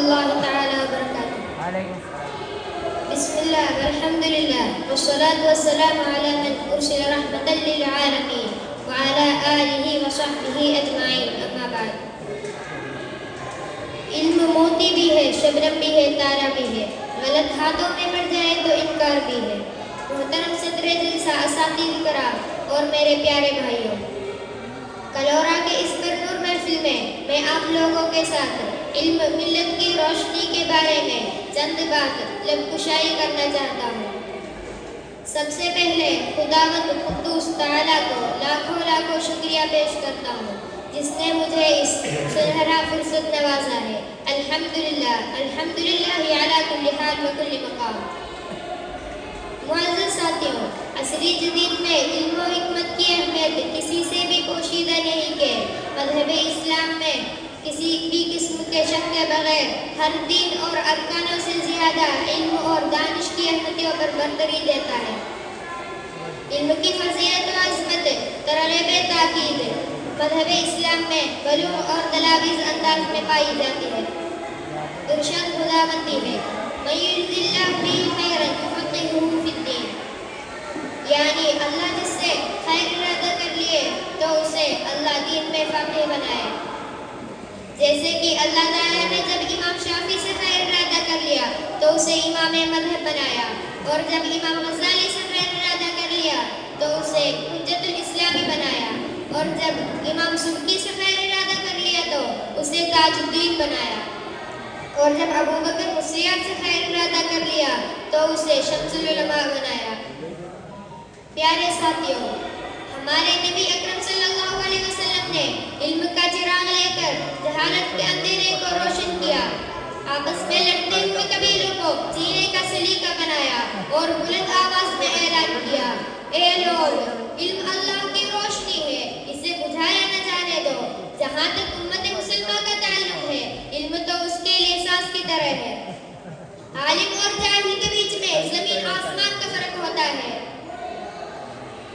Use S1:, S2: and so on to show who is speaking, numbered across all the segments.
S1: الله تعالى وبركاته.
S2: وعليكم السلام.
S1: بسم الله والحمد لله والصلاة والسلام على من أرسل رحمة للعالمين وعلى آله وصحبه أجمعين. أما بعد. علم موتی بھی ہے، شبنم بھی ہے، تارا بھی ہے، غلط ہاتھوں میں پڑ جائے تو انکار بھی ہے. محترم صدر جلسہ، اساتذہ کرام اور میرے پیارے بھائیوں، کلورا کے اس پرنور محفل میں آپ لوگوں کے ساتھ علم ملت کی روشنی کے بارے میں چند بات لب کشائی کرنا چاہتا ہوں. سب سے پہلے خداوند قدوس تعالیٰ کو لاکھوں لاکھوں شکریہ پیش کرتا ہوں جس نے مجھے اس سنہرا فرصت نوازا ہے. الحمدللہ الحمدللہ علی کل حال و کل مقام. معزز ساتھیوں، عصر جدید میں علم و حکمت کی اہمیت کسی سے بھی پوشیدہ نہیں کہ مذہب اسلام میں کسی بھی قسم کے شک کے بغیر ہر دین اور ارکانوں سے زیادہ علم اور دانش کی اہمیتوں پر برتری دیتا ہے. علم کی فضیلت و عظمت ترغیب تاکید مذہب اسلام میں بلوغ اور دلاویز انداز میں پائی جاتی ہے. ارشاد خداوندی ہے من یرد اللہ بہ خیرا یفقہہ فی الدین، یعنی اللہ جس سے خیر ارادہ کر لیے تو اسے اللہ دین میں فقیہ بنائے. جیسے کہ اللہ تعالیٰ نے جب امام شافعی سے خیر ارادہ کر لیا تو اسے امام مذہب بنایا، اور جب امام غزالی سے خیر ارادہ کر لیا تو اسے حجت الاسلامی بنایا، اور جب امام سبکی سے خیر ارادہ کر لیا تو اسے تاج الدین بنایا، اور جب ابو بکر مصیاب سے خیر ارادہ کر لیا تو اسے شمس العلماء بنایا. پیارے ساتھیوں، ہمارے نبی اکرم صلی اللہ علیہ وسلم نے علم کا چراغ لے کر جہالت کے اندھیرے کو روشن کیا، آپس میں لڑتے ہوئے قبیلوں کو سینے کا سلیقہ بنایا اور بلند آواز میں اعلان کیا، اے لوگ، علم اللہ کی روشنی ہے، اسے بجھایا نہ جانے دو. جہاں تک امت مسلمہ کا تعلق ہے، علم تو اس کے لیے سانس کی طرح ہے. عالم اور جاہل کے بیچ میں زمین آسمان کا فرق ہوتا ہے.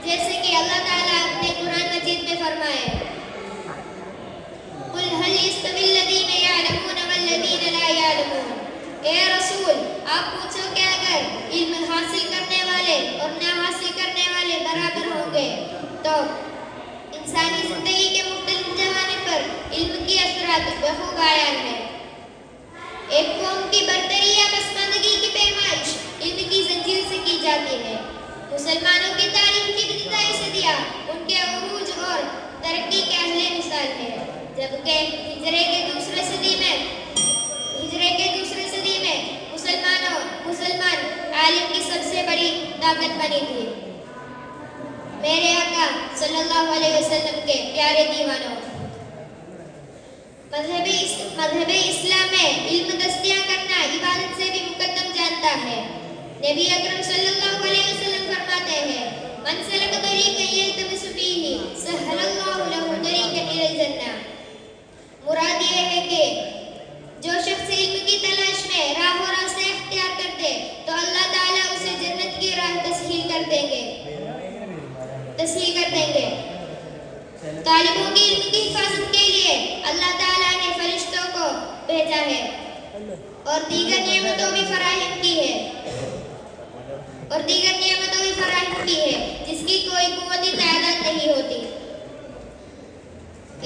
S1: جیسے کہ اللہ تعالیٰ اپنے قرآن مجید میں فرمائے، قُلْ هَلْ يَسْتَوِي الَّذِينَ يَعْلَمُونَ وَالَّذِينَ لَا يَعْلَمُونَ. اے رسول، آپ پوچھو کہ اگر علم حاصل کرنے والے اور نہ حاصل کرنے والے برابر ہوں گے تو انسانی زندگی کے مختلف جوانب پر علم کی اثرات بخوب عیان ہیں. ایک قوم کی برتری یا پسماندگی کی پیمائش علم کی زنجیر سے کی جاتی ہے. مسلمانوں کی تاریخ کی ابتدائی صدیاں ان کے عروج اور ترقی کے اہل مثال ہے، جبکہ ہجرے کے دوسرے صدی میں مسلمان عالم کی سب سے بڑی طاقت بنی تھی. میرے آقا صلی اللہ علیہ وسلم کے پیارے دیوانوں، مذہب اسلام میں علم دستیاب کرنا عبادت سے بھی مقدم جانتا ہے. نبی اکرم صلی اللہ علیہ وسلم فرماتے ہیں، من سلک طریقا یلتمس فیہ سہل اللہ لہ طریقا الی الجنہ. مراد یہ ہے کہ جو شخص علم کی تلاش میں راہ و راستے اختیار کر دے تو اللہ تعالیٰ اسے جنت کی راہ تسہیل کر دیں گے. طالبوں کی علم کی حفاظت کے لیے اللہ تعالیٰ نے فرشتوں کو بھیجا ہے اور دیگر نعمتوں بھی فراہم کی ہے جس کی کوئی قوتی تعداد نہیں ہوتی.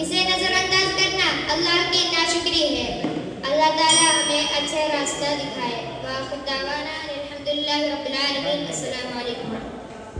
S1: اسے نظر انداز کرنا اللہ کی ناشکری ہے. اللہ تعالیٰ ہمیں اچھا راستہ دکھائے. وآخر دعوانا الحمدللہ رب العالمین.